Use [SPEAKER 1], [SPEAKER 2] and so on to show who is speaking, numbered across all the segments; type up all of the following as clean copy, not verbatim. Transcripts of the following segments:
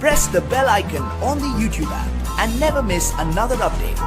[SPEAKER 1] press the bell icon on the YouTube app and never miss another update.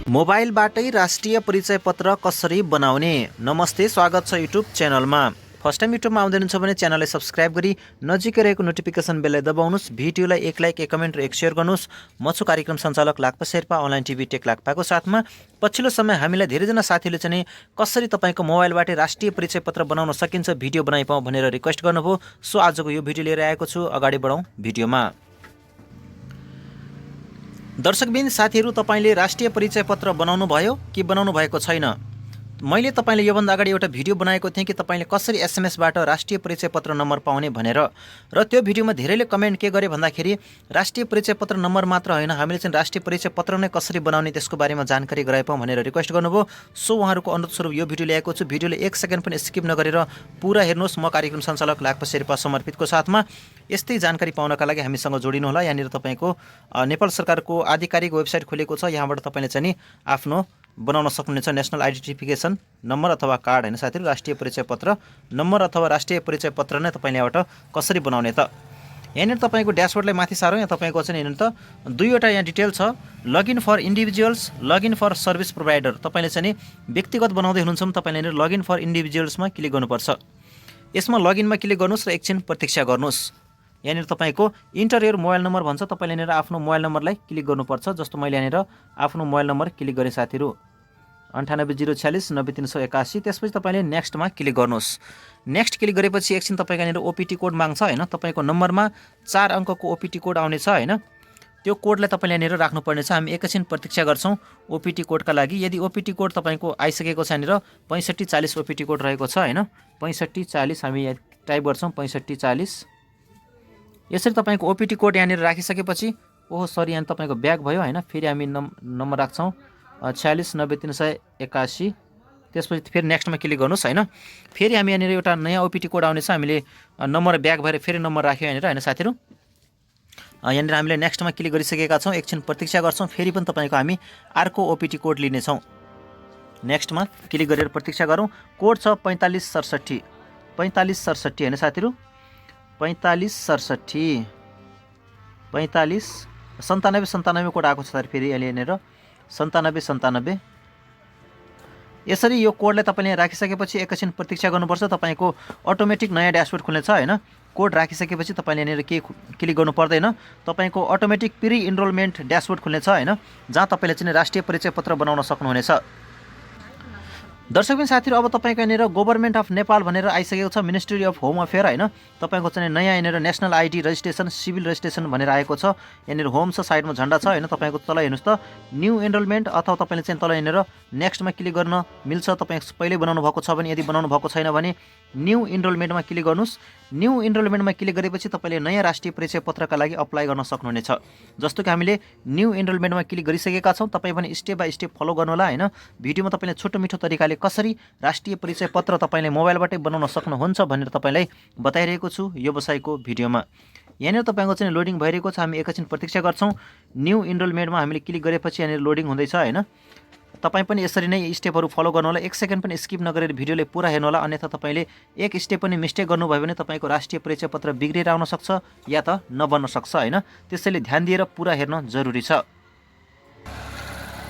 [SPEAKER 2] मोबाइलबाटै राष्ट्रिय परिचय पत्र कसरी बनाउने। नमस्ते, स्वागत छ युट्युब च्यानलमा। फर्स्ट टाइम युट्युबमा आउँदै हुनुहुन्छ भने च्यानललाई सब्स्क्राइब गरी नजिकै रहेको नोटिफिकेसन बेललाई दबाउनुहोस्। भिडियोलाई एक लाइक, एक कमेन्ट र एक शेयर गर्नुहोस्। म छु कार्यक्रम सञ्चालक लाक्पा शेर्पा, अनलाइन टिभी टेक्लाक्पाको साथमा। पछिल्लो समय हामीलाई धेरैजना साथीहरूले चाहिँ कसरी तपाईँको मोबाइलबाटै राष्ट्रिय परिचय पत्र बनाउन सकिन्छ भिडियो बनाइपाउँ भनेर रिक्वेस्ट गर्नुभयो। सो आजको यो भिडियो लिएर आएको छु। अगाडि बढौँ भिडियोमा। दर्शकबिन साथीहरू, तपाईँले राष्ट्रिय परिचय पत्र बनाउनु भयो कि बनाउनु भएको छैन? मैले तपाईँले योभन्दा अगाडि एउटा भिडियो बनाएको थिएँ कि तपाईँले कसरी एसएमएसबाट राष्ट्रिय परिचय पत्र नम्बर पाउने भनेर। र त्यो भिडियोमा धेरैले कमेन्ट के गरे भन्दाखेरि राष्ट्रिय परिचय पत्र नम्बर मात्र होइन, हामीले चाहिँ राष्ट्रिय परिचय पत्र नै कसरी बनाउने त्यसको बारेमा जानकारी गराइपाउँ भनेर रिक्वेस्ट गर्नुभयो। सो उहाँहरूको अनुरोध स्वरूप यो भिडियो ल्याएको छु। भिडियोले एक सेकेन्ड पनि स्किप नगरेर पुरा हेर्नुहोस्। म कार्यक्रम सञ्चालक लाक्पा शेर्पा समर्पितको साथमा। यस्तै जानकारी पाउनका लागि हामीसँग जोडिनुहोला। यहाँनिर तपाईँको नेपाल सरकारको आधिकारिक वेबसाइट खोलेको छ। यहाँबाट तपाईँले चाहिँ आफ्नो बनाउन सक्नुहुनेछ नेसनल आइडेन्टिफिकेसन नम्बर अथवा कार्ड, होइन साथीहरू, राष्ट्रिय परिचय पत्र नम्बर अथवा राष्ट्रिय परिचय पत्र नै तपाईँले यहाँबाट कसरी बनाउने त। यहाँनिर तपाईँको ड्यासबोर्डलाई माथि सारौँ। यहाँ तपाईँको चाहिँ यहाँनिर त दुईवटा यहाँ डिटेल छ, login for individuals, login for service provider. तपाईँले चाहिँ व्यक्तिगत बनाउँदै हुनुहुन्छ भने तपाईँले यहाँनिर लगइन फर इन्डिभिजुअल्समा क्लिक गर्नुपर्छ। यसमा लगइनमा क्लिक गर्नुहोस् र एकछिन प्रतीक्षा गर्नुहोस्। यहाँनिर तपाईँको इन्टर योर मोबाइल नम्बर भन्छ। तपाईँले यहाँनिर आफ्नो मोबाइल नम्बरलाई क्लिक गर्नुपर्छ। जस्तो मैले यहाँनिर आफ्नो मोबाइल नम्बर क्लिक गरेँ साथीहरू, 9804 90381। त्यसपछि तपाईँले नेक्स्टमा क्लिक गर्नुहोस्। नेक्स्ट क्लिक गरेपछि एकछिन तपाईँको यहाँनिर ओपिटी कोड माग्छ, होइन। तपाईँको नम्बरमा 4 अङ्कको ओपिटी कोड आउनेछ, होइन। त्यो कोडलाई तपाईँले यहाँनिर राख्नुपर्ने छ। हामी एकैछिन प्रतीक्षा गर्छौँ ओपिटी कोडका लागि। यदि ओपिटी कोड तपाईँको आइसकेको छ, यहाँनिर 6540 ओपिटी कोड रहेको छ, होइन। 6540 हामी यहाँ टाइप गर्छौँ, 6540। यसरी तपाईँको ओपिटी कोड यहाँनिर राखिसकेपछि, ओहो सरी, यहाँ तपाईँको ब्याक भयो, होइन। फेरि हामी नम्बर राख्छौँ 46 90381। त्यसपछि फेरि नेक्स्टमा क्लिक गर्नुहोस्, होइन। फेरि हामी यहाँनिर एउटा नयाँ ओपिटी कोड आउनेछ। हामीले नम्बर ब्याक भएर फेरि नम्बर राख्यो यहाँनिर, होइन साथीहरू। यहाँनिर हामीले नेक्स्टमा क्लिक गरिसकेका छौँ। एकछिन प्रतीक्षा गर्छौँ। फेरि पनि तपाईँको हामी अर्को ओपिटी कोड लिनेछौँ। नेक्स्टमा क्लिक गरेर प्रतीक्षा गरौँ। कोड छ 4567, 4567, होइन साथीहरू। 4567, 9597 कोड आएको छ सर। फेरि अहिले यहाँनिर 9797। यसरी यो कोडलाई तपाईँले राखिसकेपछि एकैछिन प्रतीक्षा गर्नुपर्छ। तपाईँको अटोमेटिक नयाँ ड्यासबोर्ड खुल्नेछ, होइन। कोड राखिसकेपछि तपाईँले यहाँनिर के क्लिक गर्नु पर्दैन। तपाईँको अटोमेटिक प्री इनरोलमेन्ट ड्यासबोर्ड खुल्नेछ, होइन, जहाँ तपाईँले चाहिँ राष्ट्रिय परिचय पत्र बनाउन सक्नुहुनेछ। दर्शकबिन साथीहरू, अब तपाईँको यहाँनिर गभर्मेन्ट अफ नेपाल भनेर आइसकेको छ, मिनिस्ट्री अफ होम अफेयर, होइन। तपाईँको चाहिँ नयाँ यहाँनिर national ID registration, civil registration भनेर आएको छ। यहाँनिर होम छ, साइडमा झन्डा छ, होइन। तपाईँको तल हेर्नुहोस् त न्यू इनरोलमेन्ट, अथवा तपाईँले चाहिँ तल यहाँनिर नेक्स्टमा क्लिक गर्न मिल्छ। तपाईँ पहिल्यै बनाउनु भएको छ भने, यदि बनाउनु भएको छैन भने न्यू इनरोलमेन्टमा क्लिक गर्नुहोस्। न्यू इनरोलमेन्टमा क्लिक गरेपछि तपाईँले नयाँ राष्ट्रिय परिचय पत्रका लागि अप्लाई गर्न सक्नुहुनेछ। जस्तो कि हामीले न्यू इनरोलमेन्टमा क्लिक गरिसकेका छौँ। तपाईँ पनि स्टेप बाई स्टेप फलो गर्नु होला, होइन। भिडियोमा तपाईँले छोटो मिठो तरिकाले कसरी राष्ट्रिय परिचय पत्र तपाईँले मोबाइलबाटै बनाउन सक्नुहुन्छ भनेर तपाईँलाई बताइरहेको छु यो व्यवसायको भिडियोमा। यहाँनिर तपाईँको चाहिँ लोडिङ भइरहेको छ। हामी एकैछिन प्रतीक्षा गर्छौँ। न्यू इनरोलमेन्टमा हामीले क्लिक गरेपछि यहाँनिर लोडिङ हुँदैछ, होइन। तपाईँ पनि यसरी नै स्टेपहरू फलो गर्नु होला। एक सेकेन्ड पनि स्किप नगरेर भिडियोले पुरा हेर्नु होला, अन्यथा तपाईँले एक स्टेप पनि मिस्टेक गर्नुभयो भने तपाईँको राष्ट्रिय परिचय पत्र बिग्रेर आउन सक्छ या त नबन्न सक्छ, होइन। त्यसैले ध्यान दिएर पुरा हेर्न जरुरी छ।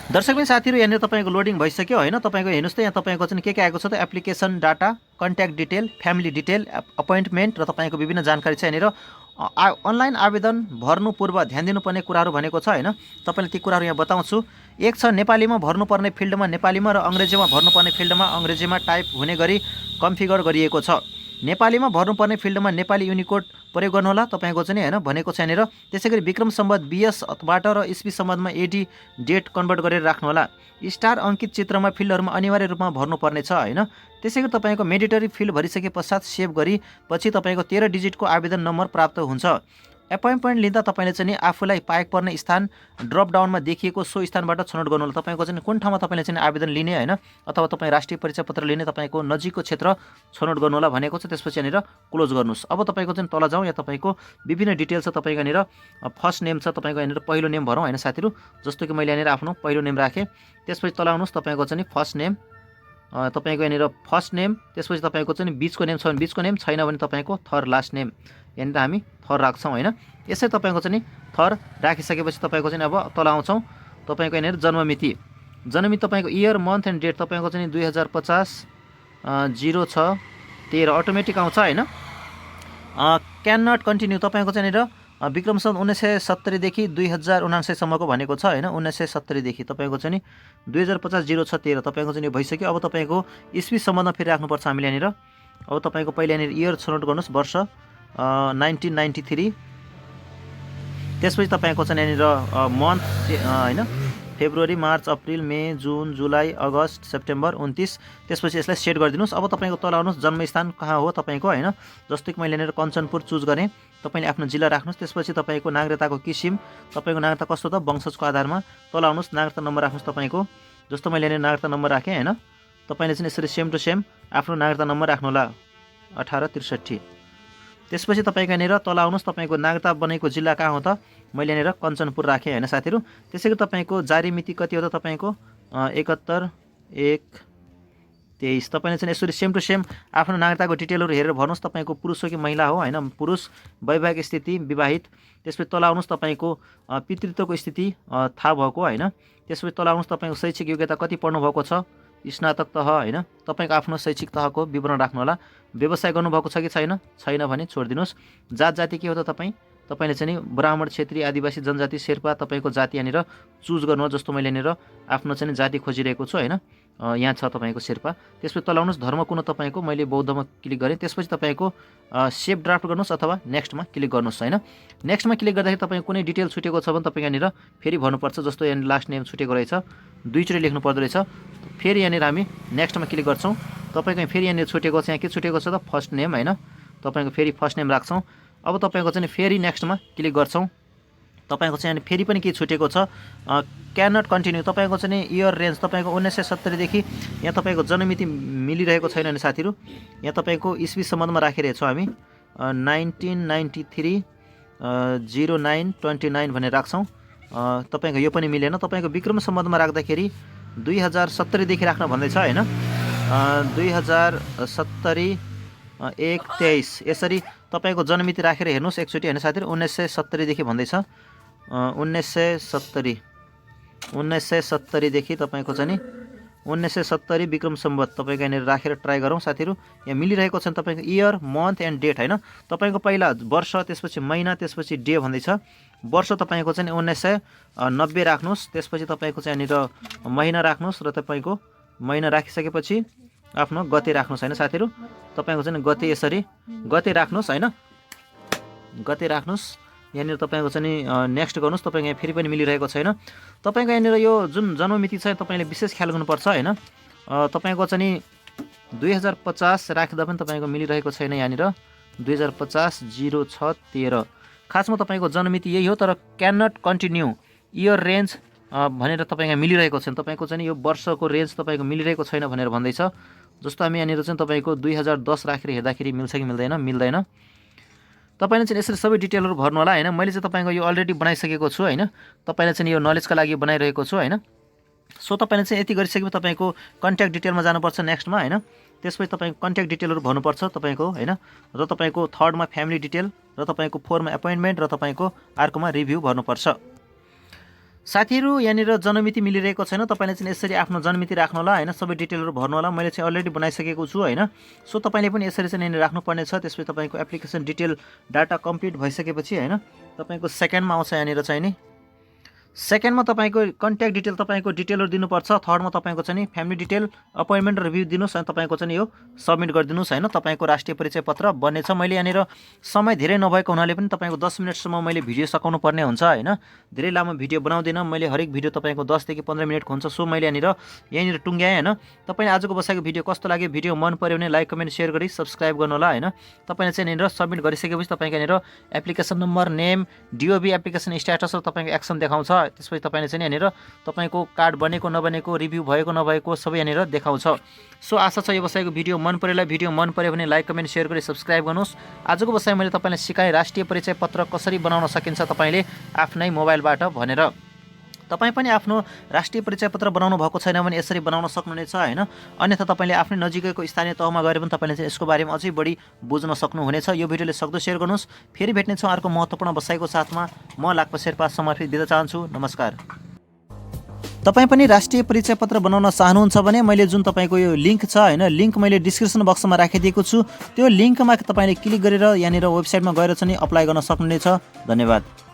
[SPEAKER 2] दर्शकबिन साथीहरू, यहाँनिर तपाईँको लोडिङ भइसक्यो, होइन। तपाईँको हेर्नुहोस् त यहाँ तपाईँको चाहिँ के आएको छ त, application data, contact detail, family detail, appointment र तपाईँको विभिन्न जानकारी छ। यहाँनिर अनलाइन आवेदन भर्नु पूर्व ध्यान दिनुपर्ने कुराहरू भनेको छ, होइन। तपाईँले ती कुराहरू यहाँ बताउँछु। एक छ नेपालीमा भर्नुपर्ने फिल्डमा नेपालीमा र अङ्ग्रेजीमा भर्नुपर्ने फिल्डमा अङ्ग्रेजीमा टाइप हुने गरी कन्फिगर गरिएको छ। नेपालीमा भर्नुपर्ने फिल्डमा नेपाली युनिकोड प्रयोग गर्नुहोला तपाईको चाहिँ हैन भनेको छ यहाँनिर। त्यसैगरी विक्रम सम्वत बीएसबाट र इस्वी सम्वतमा एडी डेट कन्भर्ट गरेर राख्नुहोला। स्टार अंकित चित्रमा फिल्डहरुमा अनिवार्य रूपमा भर्नुपर्ने छ हैन। त्यसैगरी तपाईको मेन्डेटरी फिल्ड भरिसके पश्चात सेभ गरी पछि तपाईको 13 डिजिटको आवेदन नम्बर प्राप्त हुन्छ। एपोइन्टमेन्ट लिँदा तपाईँले चाहिँ नि आफूलाई पाएको पर्ने स्थान ड्रप डाउनमा देखिएको सो स्थानबाट छनौट गर्नु होला। तपाईँको चाहिँ कुन ठाउँमा तपाईँले चाहिँ आवेदन लिने होइन, अथवा तपाईँ राष्ट्रिय परिचय पत्र लिने तपाईँको नजिकको क्षेत्र छनौट गर्नु होला भनेको छ। त्यसपछि यहाँनिर क्लोज गर्नुहोस्। अब तपाईँको चाहिँ तल जाउँ, यहाँ तपाईँको विभिन्न डिटेल्स छ। तपाईँको यहाँनिर फर्स्ट नेम छ, तपाईँको यहाँनिर पहिलो नेम भरौँ होइन साथीहरू। जस्तो कि मैले यहाँनिर आफ्नो पहिलो नेम राखेँ। त्यसपछि तल आउनुहोस्, तपाईँको चाहिँ फर्स्ट नेम, तपाईँको यहाँनिर फर्स्ट नेम, त्यसपछि तपाईँको चाहिँ बिचको नेम छ भने बिचको नेम, छैन भने तपाईँको थर लास्ट नेम, यहाँनिर हामी थर राख्छौँ होइन। यसरी तपाईँको चाहिँ थर राखिसकेपछि तपाईँको चाहिँ अब तल आउँछौँ। तपाईँको यहाँनिर जन्ममिति तपाईँको इयर मन्थ एन्ड डेट तपाईँको चाहिँ 2050 06-13 अटोमेटिक आउँछ होइन। क्यान नट कन्टिन्यू तपाईँको चाहिँ यहाँनिर विक्रम सन् 1970 देखि 2079 सम्मको भनेको छ होइन। 1970 देखि तपाईँको चाहिँ नि 2050 06-13 तपाईँको चाहिँ भइसक्यो। अब तपाईँको इस्वी सम्बन्धमा फेरि राख्नुपर्छ हामीले यहाँनिर। अब तपाईँको पहिला यहाँनिर इयर छनौट गर्नुहोस्, वर्ष 1993। त्यसपछि तपाईँको चाहिँ यहाँनिर मन्थ होइन, फेब्रुअरी, मार्च, अप्रिल, मे, जुन, जुलाई, अगस्त, सेप्टेम्बर, 29। त्यसपछि यसलाई सेट गरिदिनुहोस्। अब तपाईँको तल आउनुहोस्, जन्मस्थान कहाँ हो तपाईँको होइन। जस्तो कि मैले यहाँनिर कञ्चनपुर चुज गरेँ, तपाईँले आफ्नो जिल्ला राख्नुहोस्। त्यसपछि तपाईँको नागरिकताको किसिम, तपाईँको नागरिकता कस्तो त वंशजको आधारमा। तल आउनुहोस्, नागरिकता नम्बर राख्नुहोस् तपाईँको। जस्तो मैले यहाँनिर नागरिकता नम्बर राखेँ होइन। तपाईँले चाहिँ यसरी सेम टु सेम आफ्नो नागरिकता नम्बर राख्नु होला, 1863। त्यसपछि तपाईँको यहाँनिर तल आउनुहोस्, तपाईँको नागरिकता बनेको जिल्ला कहाँ हो त, मैले यहाँनिर कञ्चनपुर राखेँ होइन साथीहरू। त्यसै गरी तपाईँको जारी मिति कति हो त तपाईँको 71/1/23। तपाईँले चाहिँ यसरी सेम टु सेम आफ्नो नागरिकताको डिटेलहरू हेरेर भर्नुहोस्। तपाईँको पुरुष हो कि महिला हो होइन, पुरुष, वैवाहिक स्थिति, विवाहित। त्यसपछि तल आउनुहोस्, तपाईँको पितृत्वको स्थिति थाहा भएको होइन। त्यसपछि तल आउनुहोस्, तपाईँको शैक्षिक योग्यता कति पढ्नु भएको छ, स्नातक तह होइन। तपाईँको आफ्नो शैक्षिक तहको विवरण राख्नु होला। व्यवसाय गर्नुभएको छ कि छैन, छैन भने छोडिदिनुहोस्। जात जाति के हो त तपाईँले चाहिँ नि ब्राह्मण, क्षेत्री, आदिवासी, जनजाति, शेर्पा तपाईँको जाति यहाँनिर चुज गर्नुहोस्। जस्तो मैले यहाँनिर आफ्नो चाहिँ जाति खोजिरहेको छु होइन, यहाँ छ तपाईँको शेर्पा। त्यसपछि तल आउनुहोस्, धर्म कुन तपाईँको, मैले बौद्धमा क्लिक गरेँ। त्यसपछि तपाईँको सेभ ड्राफ्ट गर्नुहोस् अथवा नेक्स्टमा क्लिक गर्नुहोस् होइन। नेक्स्टमा क्लिक गर्दाखेरि तपाईँको कुनै डिटेल छुटेको छ भने तपाईँ यहाँनिर फेरि भन्नुपर्छ। जस्तो यहाँनिर लास्ट नेम छुटेको रहेछ, दुईचोटि लेख्नु पर्दो रहेछ। फेरि यहाँनिर हामी नेक्स्टमा क्लिक गर्छौँ। तपाईँको फेरि यहाँनिर छुटेको छ, यहाँ के छुटेको छ त फर्स्ट नेम होइन। तपाईँको फेरि फर्स्ट नेम राख्छौँ। अब तपाईँको चाहिँ फेरि नेक्स्टमा क्लिक गर्छौँ। तपाईँको चाहिँ यहाँ फेरि पनि के छुटेको छ, क्यान नट कन्टिन्यू तपाईँको चाहिँ इयर रेन्ज तपाईँको 1970 देखि यहाँ तपाईँको जन्ममिति मिलिरहेको छैन भने साथीहरू, यहाँ तपाईँको इस्वी सम्बन्धमा राखिरहेछौँ हामी 1993 09-29 भनेर राख्छौँ। तपाईँको यो पनि मिलेन। तपाईँको विक्रम सम्बन्धमा राख्दाखेरि 2070 देखि राख्न भन्दैछ होइन, 2070-1-23 यसरी तपाईँको जन्ममिति राखेर हेर्नुहोस् एकचोटि होइन साथीहरू। 1970 देखि भन्दैछ, 1970 देखि तपाईँको चाहिँ नि 1970 विक्रम सम्वत तपाईँको यहाँनिर राखेर ट्राई गरौँ साथीहरू। यहाँ मिलिरहेको छ तपाईँको इयर मन्थ एन्ड डेट होइन। तपाईँको पहिला वर्ष, त्यसपछि महिना, त्यसपछि डे भन्दैछ। वर्ष तपाईँको चाहिँ 1990 राख्नुहोस्। त्यसपछि तपाईँको चाहिँ यहाँनिर महिना राख्नुहोस् र तपाईँको महिना राखिसकेपछि आफ्नो गते राख्नुहोस् होइन साथीहरू। तपाईँको चाहिँ गते यसरी गते राख्नुहोस् होइन, गते राख्नुहोस्। यहाँनिर तपाईँको चाहिँ नेक्स्ट गर्नुहोस्। तपाईँको यहाँ फेरि पनि मिलिरहेको छैन। तपाईँको यहाँनिर यो जुन जन्ममिति छ तपाईँले विशेष ख्याल गर्नुपर्छ होइन। तपाईँको चाहिँ 2050 राख्दा पनि तपाईँको मिलिरहेको छैन यहाँनिर, 2050 06-13 खासमा तपाईँको जन्ममिति यही हो, तर can not continue year range भनेर तपाईँको यहाँ मिलिरहेको छैन। तपाईँको चाहिँ यो वर्षको रेन्ज तपाईँको मिलिरहेको छैन भनेर भन्दैछ। जस्तो हामी यहाँनिर चाहिँ तपाईँको 2010 राखेर हेर्दाखेरि मिल्छ कि मिल्दैन, मिल्दैन। तपाईँले चाहिँ यसरी सबै डिटेलहरू भर्नु होला होइन। मैले चाहिँ तपाईँको यो अलरेडी बनाइसकेको छु होइन, तपाईँले चाहिँ यो नलेजका लागि बनाइरहेको छु होइन। सो तपाईँले चाहिँ यति गरिसकेपछि तपाईँको कन्ट्याक्ट डिटेलमा जानुपर्छ नेक्स्टमा होइन। त्यसपछि तपाईँको कन्ट्याक्ट डिटेलहरू भन्नुपर्छ तपाईँको होइन। र तपाईँको थर्डमा फ्यामिली डिटेल, र तपाईँको फोरमा एपोइन्टमेन्ट, र तपाईँको अर्कोमा रिभ्यू भर्नुपर्छ। साथीहरू यहाँनिर जन्ममिति मिलिरहेको छैन। तपाईँले चाहिँ यसरी आफ्नो जन्ममिति राख्नु होला होइन, सबै डिटेलहरू भर्नु होला। मैले चाहिँ अलरेडी बनाइसकेको छु होइन। सो तपाईँले पनि यसरी चाहिँ यहाँनिर राख्नुपर्ने छ। त्यसपछि तपाईँको एप्लिकेसन डिटेल डाटा कम्प्लिट भइसकेपछि होइन, तपाईँको सेकेन्डमा आउँछ यहाँनिर चाहिँ नि सेकेन्डमा तपाईँको कन्ट्याक्ट डिटेल तपाईँको डिटेलहरू दिनुपर्छ। थर्डमा तपाईँको चाहिँ नि फ्यामिली डिटेल अपोइन्टमेन्ट रिभ्यू दिनुहोस् अनि तपाईँको चाहिँ यो सबमिट गरिदिनुहोस् होइन। तपाईँको राष्ट्रिय परिचय पत्र बन्नेछ। मैले यहाँनिर समय धेरै नभएको हुनाले पनि तपाईँको 10 मिनटसम्म मैले भिडियो सकाउनु पर्ने हुन्छ होइन। धेरै लामो भिडियो बनाउँदिनँ मैले, हरेक भिडियो तपाईँको 10 देखि 15 मिनटको हुन्छ। सो मैले यहाँनिर टुङ्ग्याएँ होइन। तपाईँले आजको बसाएको भिडियो कस्तो लाग्यो, भिडियो मन पऱ्यो भने लाइक कमेन्ट सेयर गरी सब्सक्राइब गर्नु होला होइन। तपाईँले चाहिँ यहाँनिर सबमिट गरिसकेपछि तपाईँको यहाँनिर application number, name, DOB application status र तपाईँको एक्सन देखाउँछ। त्यसपछि तपाईँले चाहिँ यहाँनिर तपाईँको कार्ड बनेको नबनेको, रिभ्यू भएको नभएको सबै यहाँनिर देखाउँछ। सो आशा छ यो बसाइको भिडियो मन पऱ्यो भने लाइक कमेन्ट सेयर गरी सब्सक्राइब गर्नुहोस्। आजको बसाइ मैले तपाईँलाई सिकाएँ राष्ट्रिय परिचय पत्र कसरी बनाउन सकिन्छ तपाईँले आफ्नै मोबाइलबाट भनेर। तपाईँ पनि आफ्नो राष्ट्रिय परिचय पत्र बनाउनु भएको छैन भने यसरी बनाउन सक्नुहुनेछ होइन। अन्यथा तपाईँले आफ्नै नजिकैको स्थानीय तहमा गएर पनि तपाईँले चाहिँ यसको बारेमा अझै बढी बुझ्न सक्नुहुनेछ। यो भिडियोले सक्दो सेयर गर्नुहोस्। फेरि भेट्नेछौँ अर्को महत्त्वपूर्ण बसाइको साथमा। म लाक्पा शेर्पा समर्पित दिन चाहन्छु। नमस्कार। तपाईँ पनि राष्ट्रिय परिचय पत्र बनाउन चाहनुहुन्छ भने मैले जुन तपाईँको यो लिङ्क छ होइन, लिङ्क मैले डिस्क्रिप्सन बक्समा राखिदिएको छु। त्यो लिङ्कमा तपाईँले क्लिक गरेर यहाँनिर वेबसाइटमा गएर चाहिँ अप्लाई गर्न सक्नुहुनेछ। धन्यवाद।